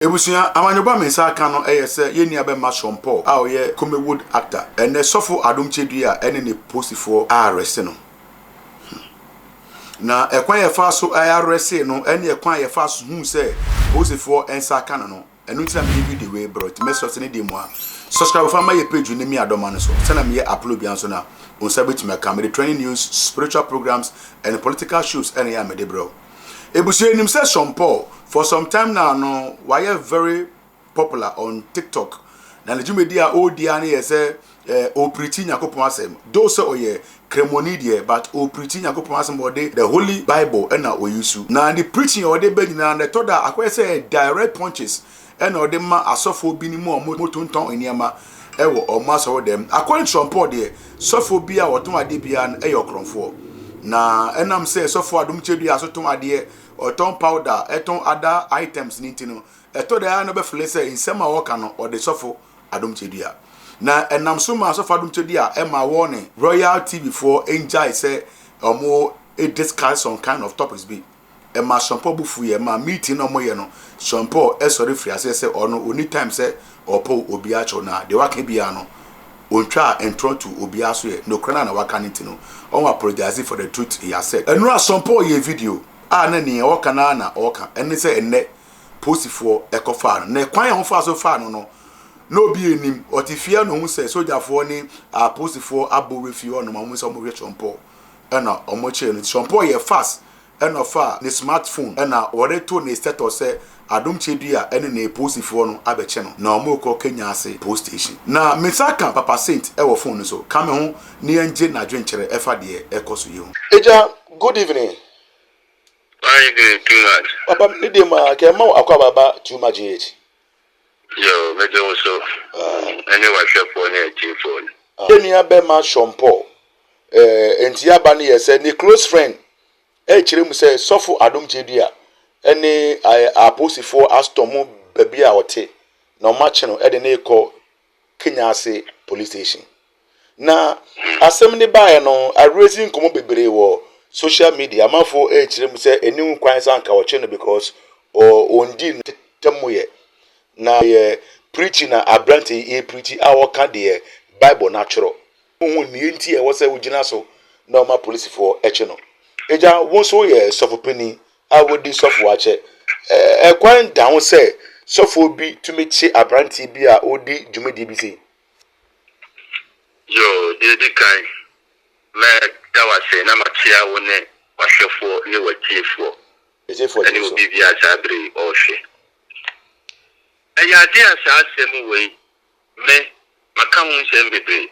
Ebusia amanyoba mensa aka no eyese ye nia be ma Shompo a oye Comewood actor ene sofo Adom Chedua ene ne posifo arrest no na ekwan ye fa so arrest no ene ekwan ye fa so hu se posifo ensa aka no enu tina me video we brought me so se ne demo a subscribe for my page ni mi adoma no so se na me upload bian so na on sabet me camera training news spiritual programs and political shows ene ya me de bro. Ebusia nim se Shompo for some time now no why very popular on TikTok. Na the media o dia na say o preaching yakopon asem. Do say oye kremoni die but o preaching yakopon asem ode the Holy Bible na o use. Na the preaching ode be na the toda akwa say direct punches and ode ma asofo bi ni mu motonton eniama ewo o ma so dem. According to Shompo de sofo bi a oton ade bia na eyokronfo. Na enam say sofo Adom Chedua asoton ade oton powder eton other items nintino eto da na be fele say insema woka no o de sofo Adom Chedua na enam so ma sofo Adom Chedua e ma warning Royal TV for enjoy say omo e discuss some kind of topics be e ma Shompo bufu ye ma meeting no mo ye no Shompo e sorry free say ono oni time say opo obi acho na de waka bia no ontwa entron to obi aso ye no krana na waka nintino on apologize for the truth he has said enura Shompo ye video na ni oka na oka ene se enne posifo ekofa na kwan ho fa so fa no obi enim otifia no hu se sojafo ni posifo aborefi ono ma mu se omo hwe Shompo na omo che no Shompo ye fast na fa ni smartphone na oreto ni status se Adom Chedua ene na posifo no abeche no na omo ko Kenya ase post station na mesaka papa saint e wo phone so kame ho ni enje na dwenchere efa de ekoso ye ho eja good evening. Why too much? Papa, Nidima, can Mo Aquababa too much age? Yo, maybe also. Anyway, for near phone. Kenya Bema Shompo, and Tiabani said, the close friend, Chirim says, Sofo Adom Chedua, any I posted for Astomo Babia or Te, no matching or Edene call Kenya say police station. Now, assembly by no, I raising Komobe war. Social media amafo chirem say enu kwan sanka wo che no because ondi temoye na ye preaching na abrante e preach a wo ka de Bible natural hu ni enti e wo say ugina so na ma police for eche no eja won so ye sofopeni a wodi sofo ache kwan down say sofo bi to me chi abrante bi a odi djumedi bi say yo de kai me dawa say na matia woni wahwefo ni watifo ani obi bia sabri o hwe aya dia sa asem we me maka hun sem bebre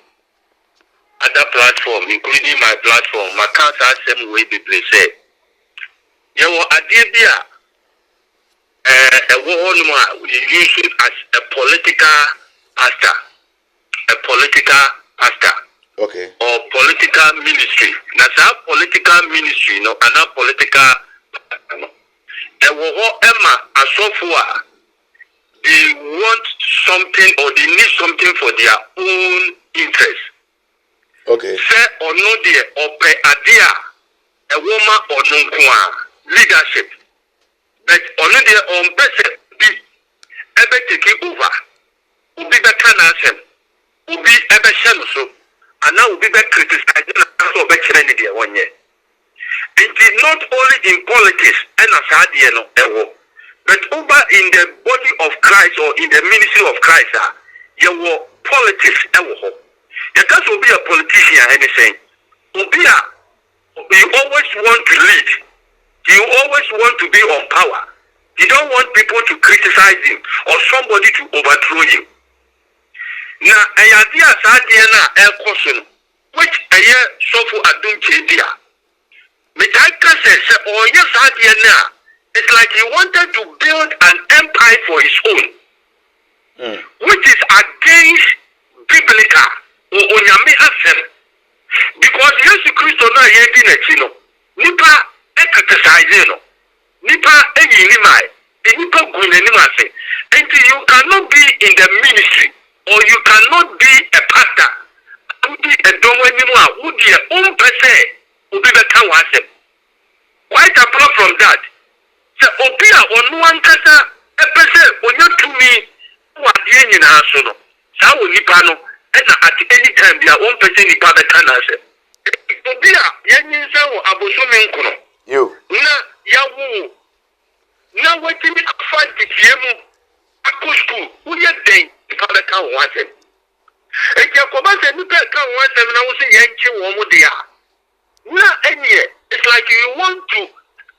other platform including my platform maka sa asem we bebre say yewo ade bia wo honum a you use it as a political pastor. Okay. Or political ministry. Now, political ministry, no, and not political. And Emma, as so far, they want something or they need something for their own interest. Okay. Say or no, dear, or pay idea, a woman or no leadership. But only their own person be able to take over. Will be better than them. Will be able to so. And now we be criticizing and better than the 1 year. It is not only in politics and as but over in the body of Christ or in the ministry of Christ, you will politics. You can't be a politician anything. You always want to lead. You always want to be on power. You don't want people to criticize you or somebody to overthrow you. Na ayadia sadia na ekoso which aye sofo Adom Chedua me take say oye sadia na it's like he wanted to build an empire for his own which is against biblical onyame asem because Jesus Christ na ye di na chi no nipa criticize no nipa enyi ni mai nipa gunani ma say until you cannot be in the ministry or you cannot be a pastor. Be a domo anymore. Would be your own person will be the Kawasem. Quite apart from that, the Obia on one kasa epese onye tumi wa die nyina so no saa wo nipa no na at any time bia one person nipa beka na se obi a yenyi nsa wo abosomi nkono yo na yawo na wetimi afa dikie mu akọ school uye den nipa beka wo asem eje ko ba se nipa ka wo asem na wo se yenchi wo mu dia na enye it's like you want to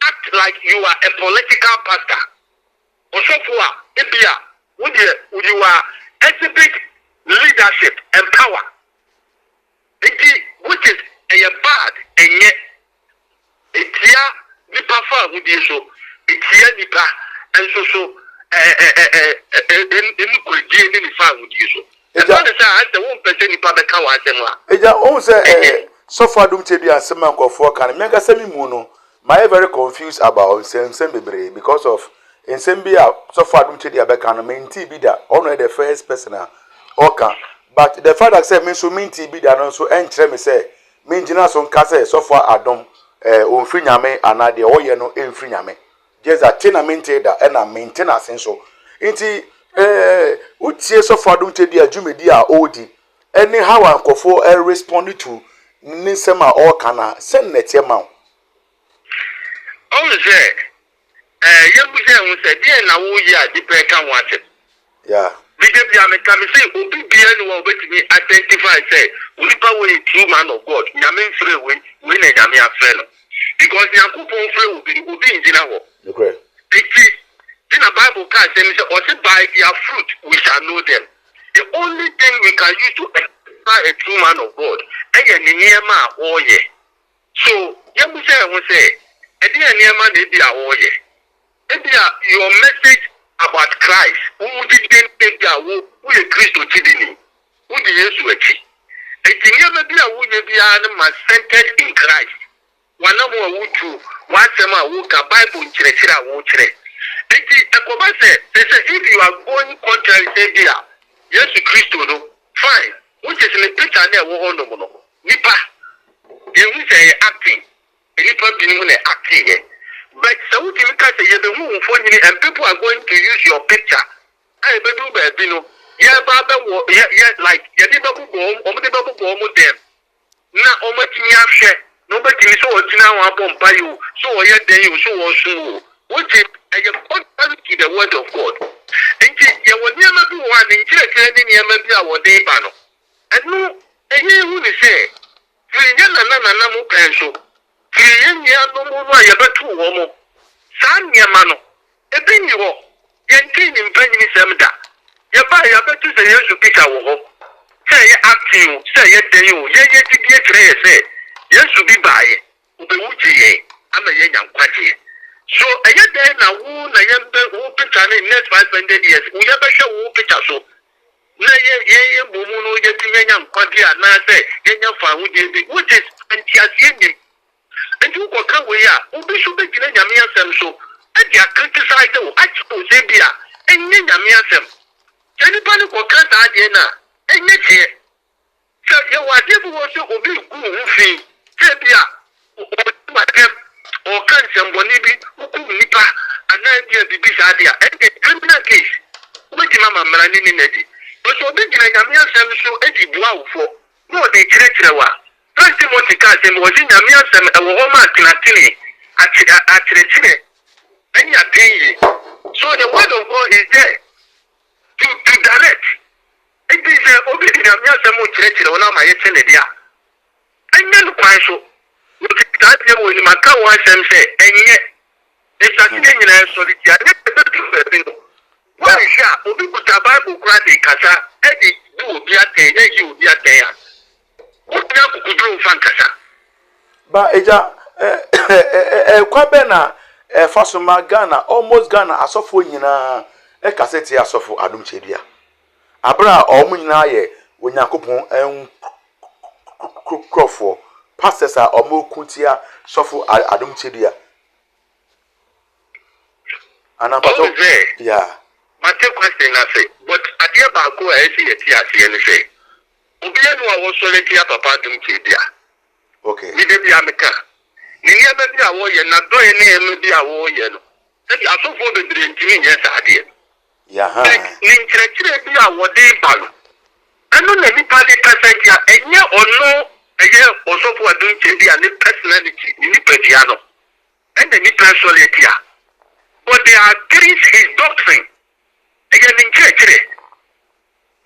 act like you are a political pastor osofo ebia you are exhibit leadership and power which is a bad enye etia nipa fa hudi so etia nipa enso so enu kodi ni fa hudi so eja na say ase won pese nipa be ka wa asem a eja on say so far dum chebi asem ankofo kan me ga semi mu no my very confused about same bebre because of in Sembia, so far, don't tell you about can main TB that only the first person okay. But the father said, me so mean TB that also enter me say, mean Jinas on Cassa, so far, I don't free yame and I the oil no in free yame. Just a tin maintain that and a maintenance and so. Inti, would say so far, don't tell you a Jumedia OD. Anyhow, I go for a responded to Nisema or Cana, send net your mouth. Only say. You say dear na wo ya depend kan what yeah we dey be am come say obi bia no wo betimi identify say unipa we true man of God nyame free we na nyame afre no because yakupon free obi njina ho okay in the Bible can say or say by their fruit we shall know them. The only thing we can use to identify a true man of God and niema oye so you say e dey niema na be oye. Your message about Christ, who didn't take their who a Christo Chidini, who the Yesu. And never be a would be centered in Christ. One more would you, one summer would a Bible in Chile, won't trade. They say if you are going contrary, say, dear, yes, Christo, no, fine, which is in the picture there, no, Nipa, you say acting, and Nipa being acting. But so we can say you move for you and people are going to use your picture. I be do be no. Yeah, baba yeah like you dey babu go o mo dey babu go mo dem. Na o ma timi afhwe. No be timi so o tina wan bomba you. So o ye den you so o so. Which is contrary to the word of God. Enti ye woni ama bi wo an nkire ni ama bi a wo dey ba no. Enu ehe hu ni say. Fi na mo kan so. Kriya no mo ya betu wo mo san nyama no ebi ni wo yenti ni mpanyi semda ya ba ya betu se Yesu pika wo ho say acting say ye den yo ye ti bi ekire say Yesu bi baaye ube wuji ye ama ye nyankwaje so eye den na wo na ye mbe wo pika na next 500 years wo ye be hwe wo pika so na ye bomu no ye ti nyankwaje ana say ye nya fa wo de bi which is antiasie ni. And you go come where you be so big in Yamiasem so, and you criticize them, I suppose they be and Yamiasem. Anybody go cut Adiana, and yet here. So you are never also be good fee, Sabia, or can somebody who nipa, and idea the bisadia, and a criminal case. Which Mamma Marani Nedi. But so big in Yamiasem so Eddie Blau for no, the treachery. First Timothy Cassim was in Yamiasem and Woman Tinatini at Chile. And you are so the word of God is there to direct. It is obedient Yamiasem Chile on my Eteledia. And then quite so. That year when Macau was say, and yet it's a thing in a solitary. Why shall we put a Bible granting Casa, Eddie do be at a you be at there. But eja kwabe na fasoma Ghana almost Ghana asofo nyina kaseti asofo adum chedua abra omu nyina ye Onyankopon krofo pastors a omu kutia sofo adum chedua ana pato yeah my question na say but adia ba ko e se yeti ase ni say Ubia no was solitary papa dum chedia. Okay. We dey be ameka. Ni ebe bi awo ye na do ye na eme bi awo ye no. said you are so for the dream yes idea. Yeah, Ninja be a what they ban. I don't know any party person here, and yeah or no, a year also for doing Chedia and personality, Nipediano, and the personality. But they are against his doctrine. Again in church.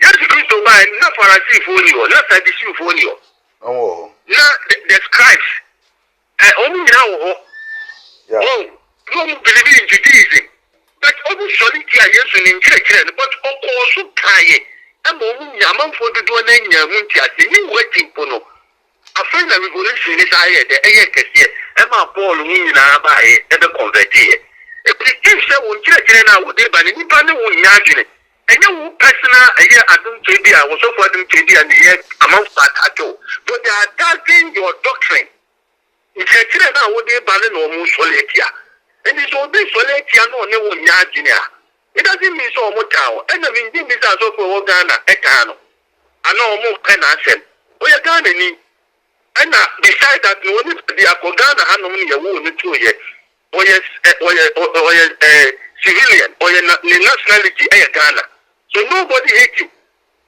Yes, Christo by not for a symphony, not a symphony. oh, Now the scribes, only now, oh, no believe in Judaism. But almost solitary yes in church, but also tie. I'm only Yaman for the one and Yamuntia, the new waiting pono. A friend of revolution is I the Ayakasi, Emma Paul Nina by the converted. If the king said, when church and I would have been independent, imagine. And you personal, a year I don't say I was so for them to be and the year amongst that at all. But they are attacking your doctrine. If you tell them what they ban no more solitia. And it's all this solitia no never imagine. It doesn't mean so much now. And I mean, this is also for Ghana, Ekano. I know more can answer. Oh, you're Ghana. And besides that, no one is the Akogana, I know you won't do it. Or yes, civilian, or your nationality, Ghana. So nobody hates you.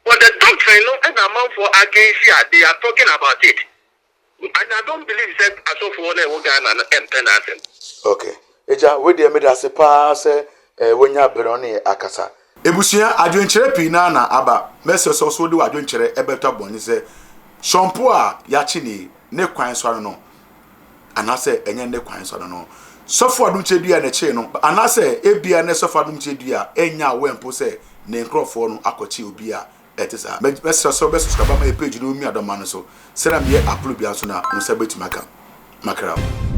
But the doctrine, no amount for against you, they are talking about it. And I don't believe that as of one Ghana and Penation. okay. Eja, we dey made as a pass, when ya beroni akasa. Ebusia, adwenkyere pii na aba. Mese so do adwenkyere ebeta boni se. Shampoo a yachi ne kwan so no. Anase enye ne kwan so no. Sofo adumchedua na che no. Anase ebia ne sofo adumchedua enya wempo se ne nkrofo no akochi obi a etisa. Mese so be subscribe my page no mi adoma no so. Sera me upload bia so na unsa betimaka. Makara.